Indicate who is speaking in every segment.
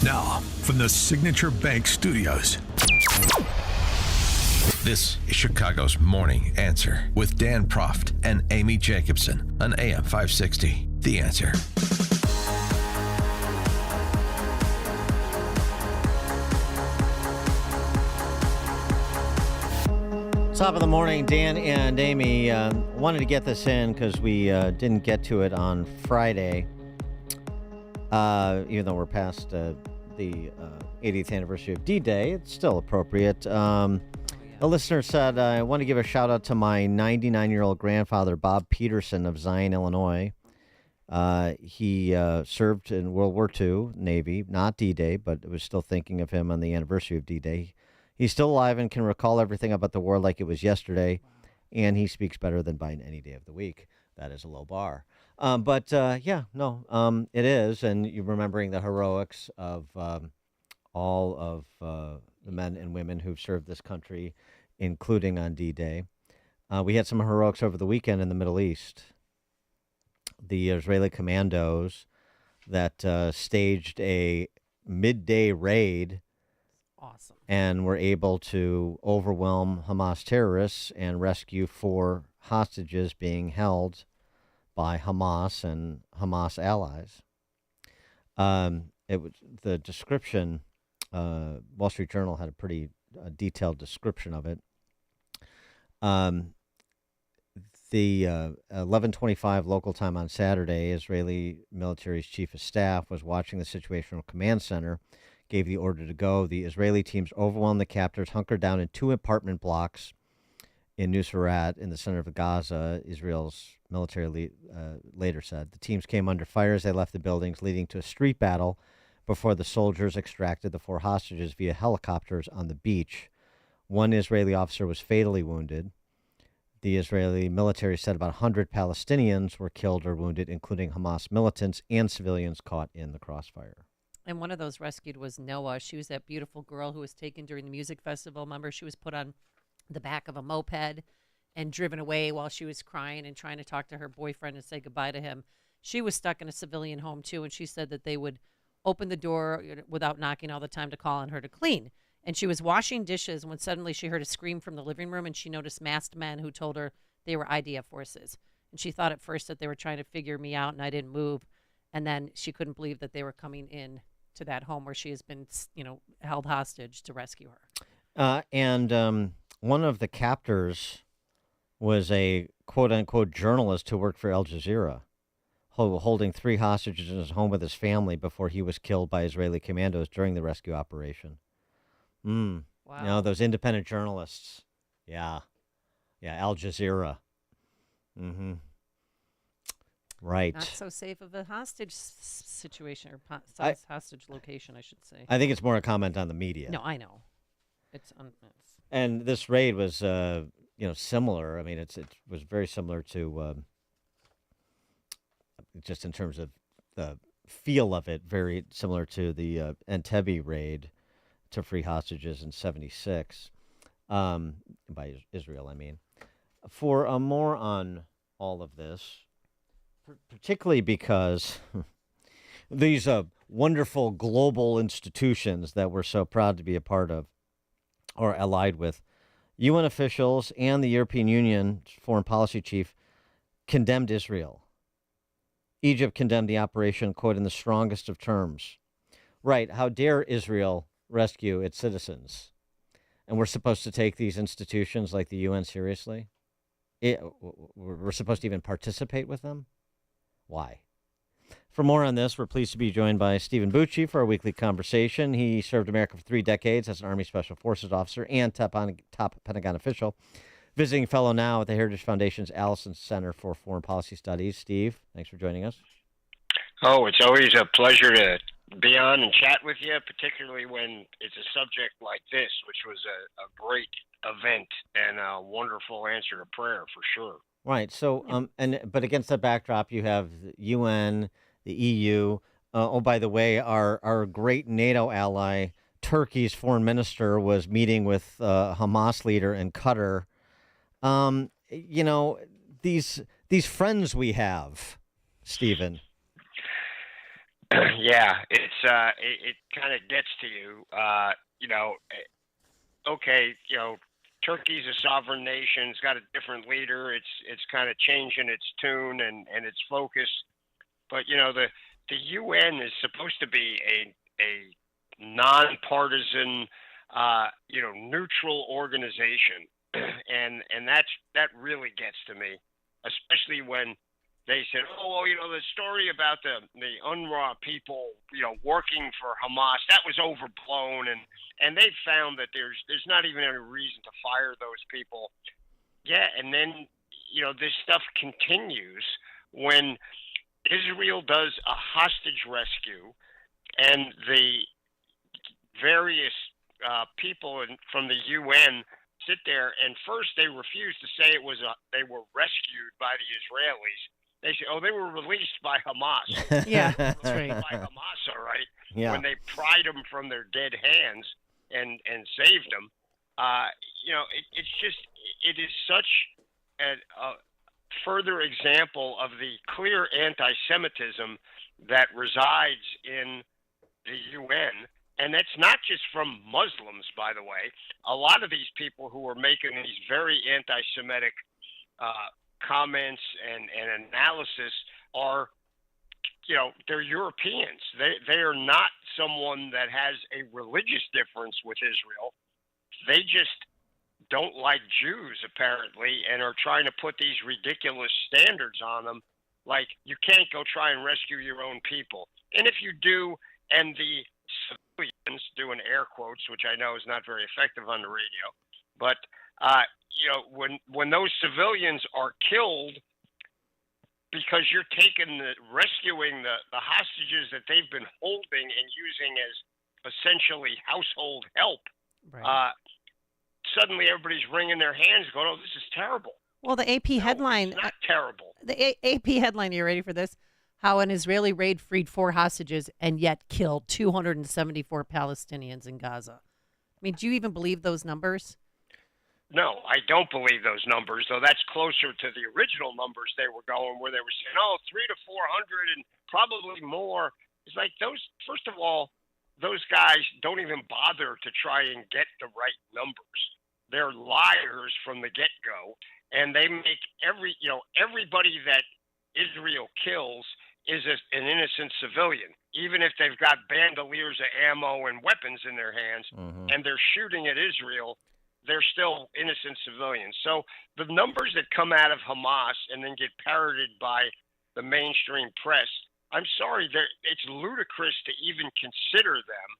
Speaker 1: Now, from the Signature Bank Studios, this is Chicago's Morning Answer with Dan Proft and Amy Jacobson on AM 560. The Answer.
Speaker 2: Top of the morning, Dan and Amy. Wanted to get this in because we didn't get to it on Friday, even though we're past the 80th anniversary of D-Day. It's still appropriate. A listener said, I want to give a shout out to my 99-year-old grandfather, Bob Peterson of Zion, Illinois. He served in World War II, Navy, not D-Day, but was still thinking of him on the anniversary of D-Day. He's still alive and can recall everything about the war like it was yesterday, and he speaks better than by any day of the week. That is a low bar. It is, and you're remembering the heroics of all of the men and women who've served this country, including on D-Day. We had some heroics over the weekend in the Middle East. The Israeli commandos that staged a midday raid.
Speaker 3: Awesome.
Speaker 2: And were able to overwhelm Hamas terrorists and rescue 4 hostages being held by Hamas and Hamas allies. It was the description. Wall Street Journal had a pretty detailed description of it. The 11:25 local time on Saturday, Israeli military's chief of staff was watching the Situational Command Center, gave the order to go. The Israeli teams overwhelmed the captors, hunkered down in 2 apartment blocks in Nuseirat in the center of Gaza, Israel's military later said. The teams came under fire as they left the buildings, leading to a street battle before the soldiers extracted the 4 hostages via helicopters on the beach. 1 Israeli officer was fatally wounded. The Israeli military said about 100 Palestinians were killed or wounded, including Hamas militants and civilians caught in the crossfire.
Speaker 3: And one of those rescued was Noah. She was that beautiful girl who was taken during the music festival. Remember, she was put on the back of a moped and driven away while she was crying and trying to talk to her boyfriend and say goodbye to him. She was stuck in a civilian home, too, and she said that they would open the door without knocking all the time to call on her to clean. And she was washing dishes when suddenly she heard a scream from the living room, and she noticed masked men who told her they were IDF forces. And she thought at first that they were trying to figure me out, and I didn't move. And then she couldn't believe that they were coming in to that home where she has been, held hostage to rescue her.
Speaker 2: One of the captors was a quote-unquote journalist who worked for Al Jazeera, holding 3 hostages in his home with his family before he was killed by Israeli commandos during the rescue operation. Wow. Those independent journalists. Yeah, Al Jazeera. Mm-hmm. Right.
Speaker 3: Not so safe of a hostage situation or hostage location, I should say.
Speaker 2: I think it's more a comment on the media.
Speaker 3: No, I know.
Speaker 2: And this raid was, similar. I mean, it was very similar to, just in terms of the feel of it, very similar to the Entebbe raid to free hostages in 1976, by Israel, I mean. For more on all of this, particularly because these wonderful global institutions that we're so proud to be a part of or allied with, UN officials and the European Union foreign policy chief condemned Israel. Egypt condemned the operation, quote, in the strongest of terms. Right, how dare Israel rescue its citizens? And we're supposed to take these institutions like the UN seriously? We're supposed to even participate with them? Why? For more on this, we're pleased to be joined by Stephen Bucci for our weekly conversation. He served America for 3 decades as an Army Special Forces officer and top Pentagon official. Visiting fellow now at the Heritage Foundation's Allison Center for Foreign Policy Studies. Steve, thanks for joining us.
Speaker 4: Oh, it's always a pleasure to be on and chat with you, particularly when it's a subject like this, which was a great event and a wonderful answer to prayer for sure.
Speaker 2: Right. So, but against that backdrop, you have the UN, the EU. By the way, our great NATO ally, Turkey's foreign minister, was meeting with Hamas leader in Qatar. These friends we have, Stephen.
Speaker 4: Yeah, it's it kind of gets to you. You know, okay, you know, Turkey's a sovereign nation. It's got a different leader. It's kind of changing its tune and its focus. But you know, the UN is supposed to be a nonpartisan, you know, neutral organization, and that really gets to me, especially when they said, oh, well, you know, the story about the UNRWA people, you know, working for Hamas, that was overblown, and they found that there's not even any reason to fire those people. Yeah, and then, you know, this stuff continues when Israel does a hostage rescue, and the various people from the UN sit there, and first they refuse to say they were rescued by the Israelis. They say, oh, they were released by Hamas.
Speaker 3: Yeah, that's right.
Speaker 4: By Hamas, all right.
Speaker 2: Yeah.
Speaker 4: When they pried them from their dead hands and saved them. You know, it is such a further example of the clear anti-Semitism that resides in the UN. And that's not just from Muslims, by the way. A lot of these people who are making these very anti-Semitic comments and analysis are, you know, they're Europeans. They are not someone that has a religious difference with Israel. They just don't like Jews, apparently, and are trying to put these ridiculous standards on them, like you can't go try and rescue your own people. And if you do, and the civilians, doing air quotes, which I know is not very effective on the radio, but you know, when those civilians are killed because you're rescuing the hostages that they've been holding and using as essentially household help,
Speaker 3: Right.
Speaker 4: Suddenly everybody's wringing their hands, going, "Oh, this is terrible."
Speaker 3: Well, the AP headline.
Speaker 4: It's not terrible.
Speaker 3: The AP headline. Are you ready for this? How an Israeli raid freed 4 hostages and yet killed 274 Palestinians in Gaza. I mean, do you even believe those numbers?
Speaker 4: No, I don't believe those numbers, though that's closer to the original numbers they were going, where they were saying, oh, 300 to 400 and probably more. It's like those, first of all, those guys don't even bother to try and get the right numbers. They're liars from the get-go, and they make everybody that Israel kills is an innocent civilian, even if they've got bandoliers of ammo and weapons in their hands, and they're shooting at Israel. They're still innocent civilians. So the numbers that come out of Hamas and then get parroted by the mainstream press, I'm sorry, it's ludicrous to even consider them.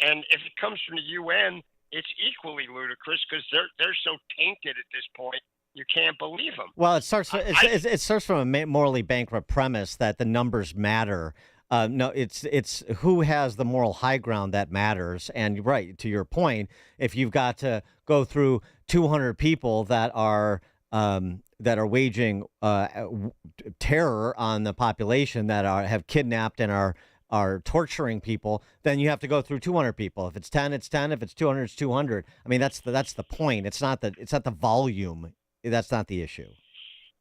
Speaker 4: And if it comes from the UN, it's equally ludicrous because they're so tainted at this point, you can't believe them.
Speaker 2: Well, it starts from a morally bankrupt premise that the numbers matter. No, it's who has the moral high ground that matters. And right, to your point, if you've got to go through 200 people that are waging terror on the population, that have kidnapped and are torturing people, then you have to go through 200 people. If it's 10, it's 10. If it's 200, it's 200. I mean, that's the point. It's not the volume. That's not the issue.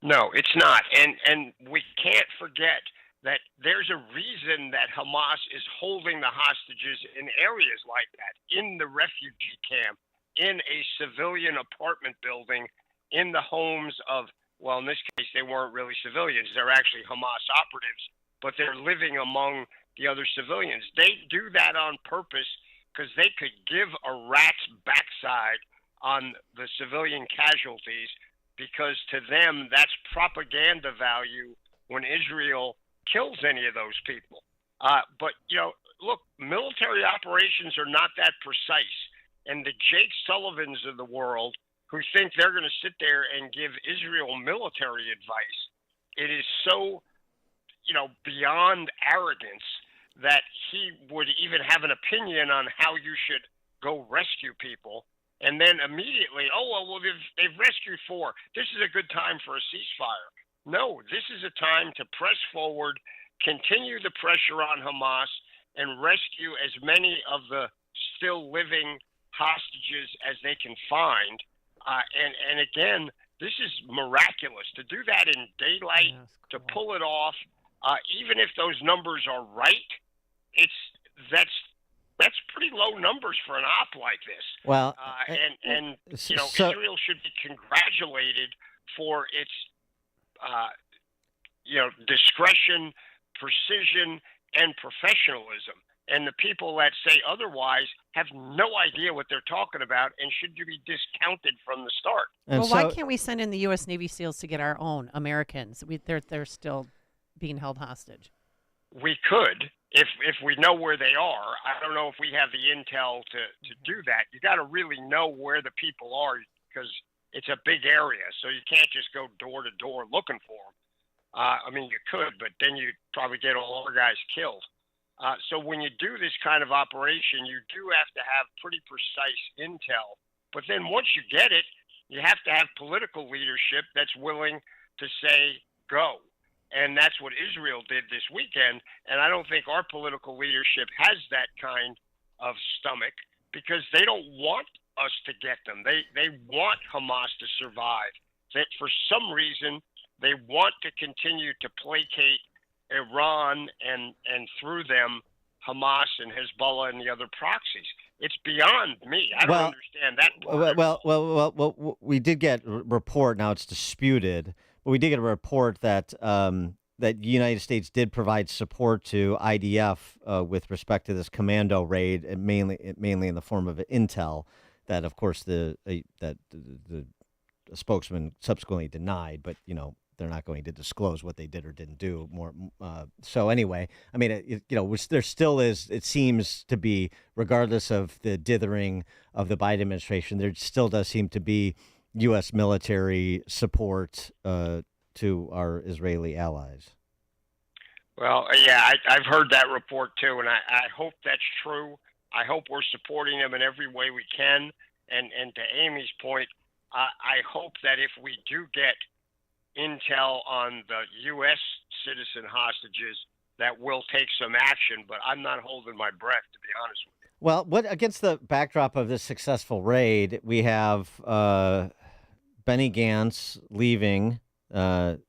Speaker 4: No, it's not. And we can't forget that there's a reason that Hamas is holding the hostages in areas like that, in the refugee camp, in a civilian apartment building, in the homes of, well, in this case, they weren't really civilians. They're actually Hamas operatives, but they're living among the other civilians. They do that on purpose because they could give a rat's backside on the civilian casualties, because to them, that's propaganda value when Israel kills any of those people. But, you know, look, military operations are not that precise. And the Jake Sullivans of the world who think they're going to sit there and give Israel military advice, it is so, you know, beyond arrogance that he would even have an opinion on how you should go rescue people. And then immediately, well, they've rescued 4. This is a good time for a ceasefire. No, this is a time to press forward, continue the pressure on Hamas, and rescue as many of the still living hostages as they can find. And again, this is miraculous. To do that in daylight, to pull it off, even if those numbers are right, it's numbers for an op like this.
Speaker 2: Well,
Speaker 4: And
Speaker 2: so
Speaker 4: Israel should be congratulated for its discretion, precision, and professionalism. And the people that say otherwise have no idea what they're talking about and should be discounted from the start.
Speaker 2: and
Speaker 3: Well,
Speaker 2: so
Speaker 3: why can't we send in the U.S. Navy SEALs to get our own Americans? They're still being held hostage.
Speaker 4: We could, if we know where they are. I don't know if we have the intel to do that. You got to really know where the people are because it's a big area, so you can't just go door to door looking for them. I mean, you could, but then you'd probably get all our guys killed. So when you do this kind of operation, you do have to have pretty precise intel. But then once you get it, you have to have political leadership that's willing to say go. And that's what Israel did this weekend. And I don't think our political leadership has that kind of stomach because they don't want us to get them. They want Hamas to survive. That for some reason, they want to continue to placate Iran and through them Hamas and Hezbollah and the other proxies. It's beyond me. I don't understand that part.
Speaker 2: Well, we did get a report. Now it's disputed, but we did get a report that that the United States did provide support to IDF with respect to this commando raid, and mainly in the form of intel. That, of course, the spokesman subsequently denied, but they're not going to disclose what they did or didn't do. So anyway, I mean, there still is. It seems to be, regardless of the dithering of the Biden administration, there still does seem to be U.S. military support to our Israeli allies.
Speaker 4: Well, yeah, I've heard that report too, and I hope that's true. I hope we're supporting them in every way we can. And to Amy's point, I hope that if we do get intel on the U.S. citizen hostages, that we'll take some action. But I'm not holding my breath, to be honest with you.
Speaker 2: Well, against the backdrop of this successful raid, we have Benny Gantz leaving the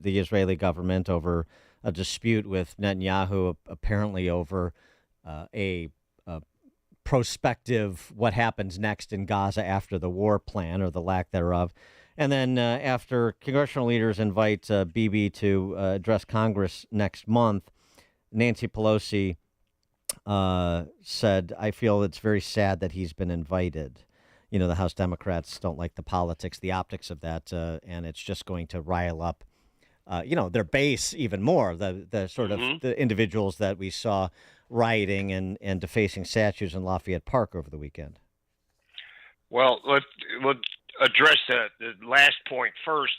Speaker 2: Israeli government over a dispute with Netanyahu, apparently over a prospective what happens next in Gaza after the war plan or the lack thereof. And then after congressional leaders invite Bibi to address Congress next month, Nancy Pelosi said, "I feel it's very sad that he's been invited." The House Democrats don't like the politics, the optics of that, and it's just going to rile up, their base even more. The sort of the individuals that we saw rioting and defacing statues in Lafayette Park over the weekend.
Speaker 4: Well, let's address the last point first.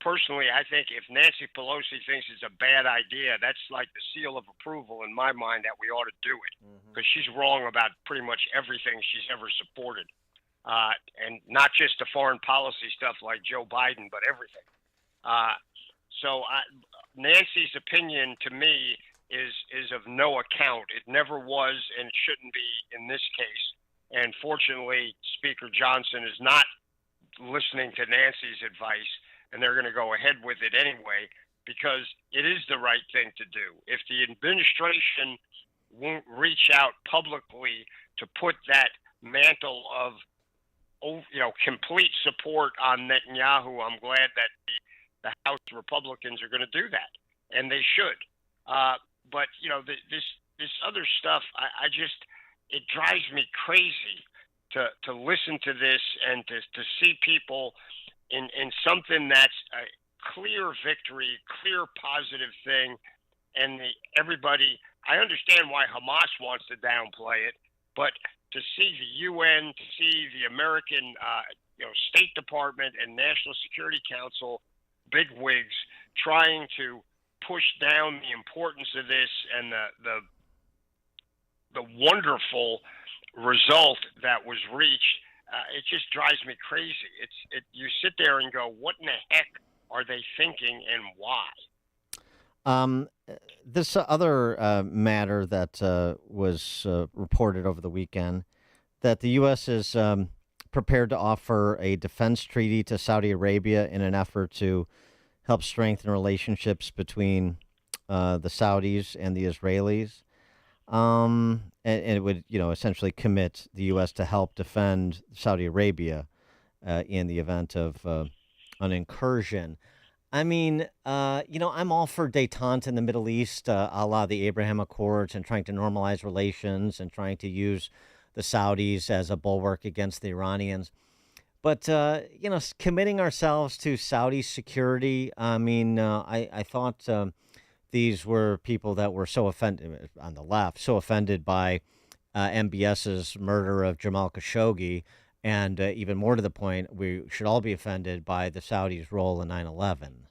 Speaker 4: Personally, I think if Nancy Pelosi thinks it's a bad idea, that's like the seal of approval in my mind that we ought to do it because she's wrong about pretty much everything she's ever supported. And not just the foreign policy stuff like Joe Biden, but everything. So Nancy's opinion to me is of no account. It never was and shouldn't be in this case. And fortunately, Speaker Johnson is not listening to Nancy's advice, and they're going to go ahead with it anyway because it is the right thing to do. If the administration won't reach out publicly to put that mantle of complete support on Netanyahu, I'm glad that the House Republicans are going to do that, and they should. But this other stuff, it drives me crazy to listen to this and to see people in something that's a clear victory, clear positive thing, and everybody. I understand why Hamas wants to downplay it, but to see the UN, to see the American, State Department and National Security Council bigwigs trying to push down the importance of this and the wonderful result that was reached, it just drives me crazy. You sit there and go, what in the heck are they thinking and why?
Speaker 2: This other matter that was reported over the weekend, that the U.S. is prepared to offer a defense treaty to Saudi Arabia in an effort to help strengthen relationships between the Saudis and the Israelis. and it would, essentially commit the U.S. to help defend Saudi Arabia in the event of an incursion. I mean, I'm all for détente in the Middle East, a la the Abraham Accords, and trying to normalize relations and trying to use the Saudis as a bulwark against the Iranians. But committing ourselves to Saudi security. I mean, I thought these were people that were so offended on the left, so offended by MBS's murder of Jamal Khashoggi, and even more to the point, we should all be offended by the Saudis' role in 9/11.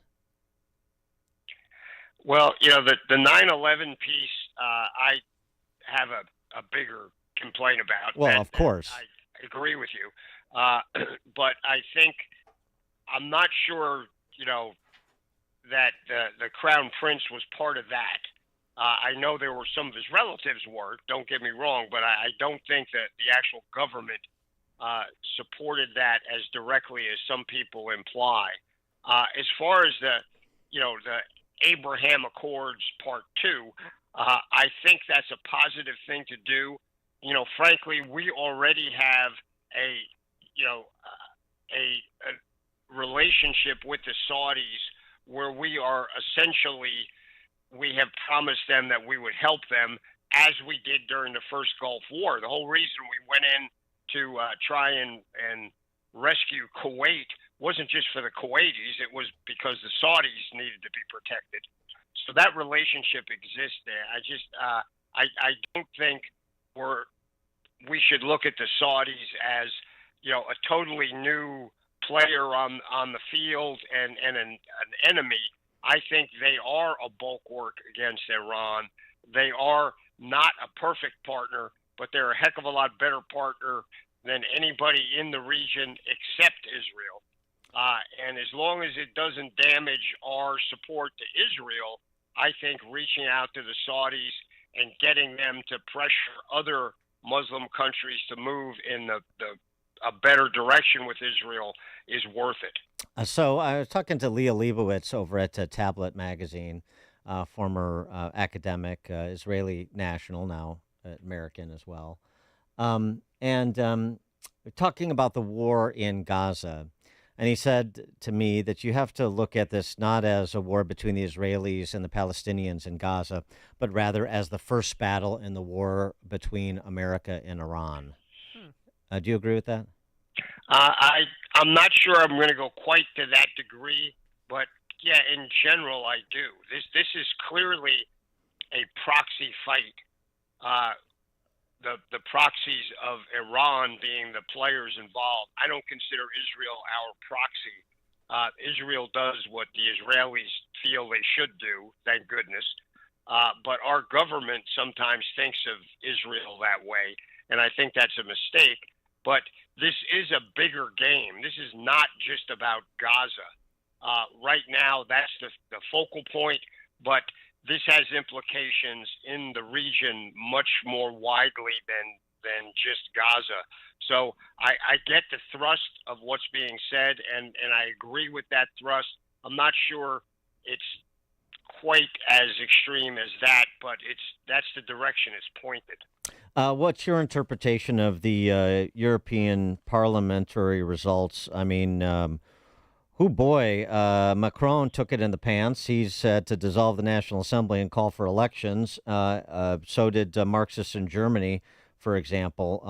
Speaker 4: Well, the 9/11 piece, I have a bigger complaint about.
Speaker 2: Well, of course.
Speaker 4: I agree with you, but I think I'm not sure, that the crown prince was part of that. I know there were some of his relatives were. Don't get me wrong, but I don't think that the actual government supported that as directly as some people imply. As far as the Abraham Accords Part 2, I think that's a positive thing to do. Frankly, we already have a relationship with the Saudis where we have promised them that we would help them as we did during the first Gulf War. The whole reason we went in to try and rescue Kuwait wasn't just for the Kuwaitis, it was because the Saudis needed to be protected. So that relationship exists there. I don't think we should look at the Saudis as, a totally new player on the field and an enemy. I think they are a bulwark against Iran. They are not a perfect partner, but they're a heck of a lot better partner than anybody in the region except Israel. And as long as it doesn't damage our support to Israel, I think reaching out to the Saudis and getting them to pressure other Muslim countries to move in a better direction with Israel is worth it.
Speaker 2: So I was talking to Leah Leibowitz over at Tablet Magazine, former academic, Israeli national, now American as well, and talking about the war in Gaza. And he said to me that you have to look at this not as a war between the Israelis and the Palestinians in Gaza, but rather as the first battle in the war between America and Iran. Do you agree with that?
Speaker 4: I'm not sure I'm going to go quite to that degree, but yeah, in general, I do. This is clearly a proxy fight. The proxies of Iran being the players involved. I don't consider Israel our proxy. Israel does what the Israelis feel they should do, thank goodness. But our government sometimes thinks of Israel that way, and I think that's a mistake. But this is a bigger game. This is not just about Gaza. Right now, that's the focal point, but this has implications in the region much more widely than just Gaza. So I get the thrust of what's being said, and I agree with that thrust. I'm not sure it's quite as extreme as that, but that's the direction it's pointed.
Speaker 2: What's your interpretation of the European parliamentary results? I mean, Macron took it in the pants. He said to dissolve the National Assembly and call for elections. So did Marxists in Germany, for example.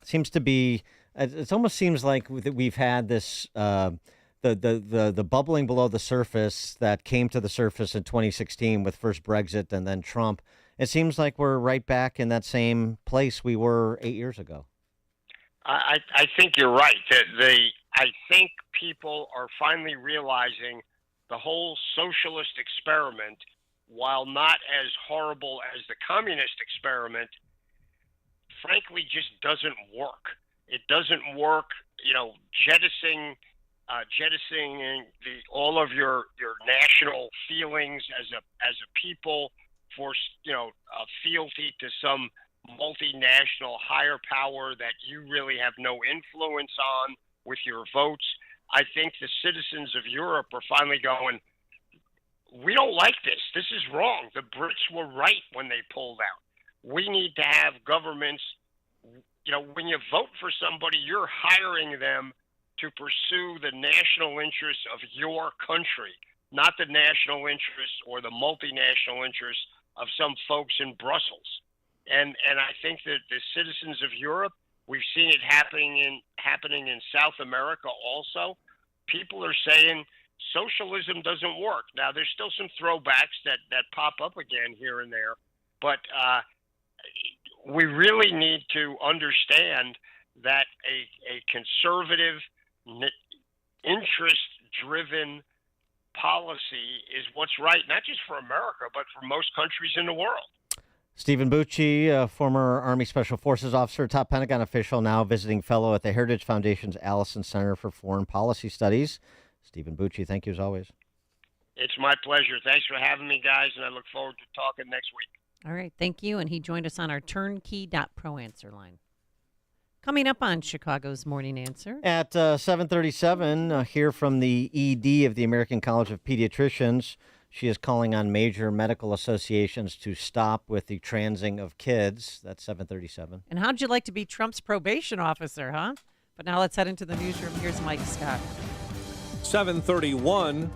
Speaker 2: It seems to be. It almost seems like we've had this the bubbling below the surface that came to the surface in 2016 with first Brexit and then Trump. It seems like we're right back in that same place we were 8 years ago.
Speaker 4: I think you're right. I think people are finally realizing the whole socialist experiment, while not as horrible as the communist experiment, frankly just doesn't work. It doesn't work, jettisoning all of your national feelings as a people for a fealty to some multinational higher power that you really have no influence on with your votes. I think the citizens of Europe are finally going, we don't like this. This is wrong. The Brits were right when they pulled out. we need to have governments. When you vote for somebody, you're hiring them to pursue the national interests of your country, not the national interests or the multinational interests of some folks in Brussels. And I think that the citizens of Europe, we've seen it happening in South America also. People are saying socialism doesn't work. Now, there's still some throwbacks that pop up again here and there, but we really need to understand that a conservative, interest-driven policy is what's right, not just for America, but for most countries in the world.
Speaker 2: Stephen Bucci, former Army Special Forces officer, top Pentagon official, now visiting fellow at the Heritage Foundation's Allison Center for Foreign Policy Studies. Stephen Bucci, thank you as always.
Speaker 4: It's my pleasure. Thanks for having me, guys, and I look forward to talking next week.
Speaker 3: All right, thank you. And he joined us on our turnkey.pro answer line. Coming up on Chicago's Morning Answer.
Speaker 2: At 7:37, hear from the ED of the American College of Pediatricians. She is calling on major medical associations to stop with the transing of kids. That's 7:37.
Speaker 3: And how'd you like to be Trump's probation officer, huh? But now let's head into the newsroom. Here's Mike Scott.
Speaker 5: 7:31.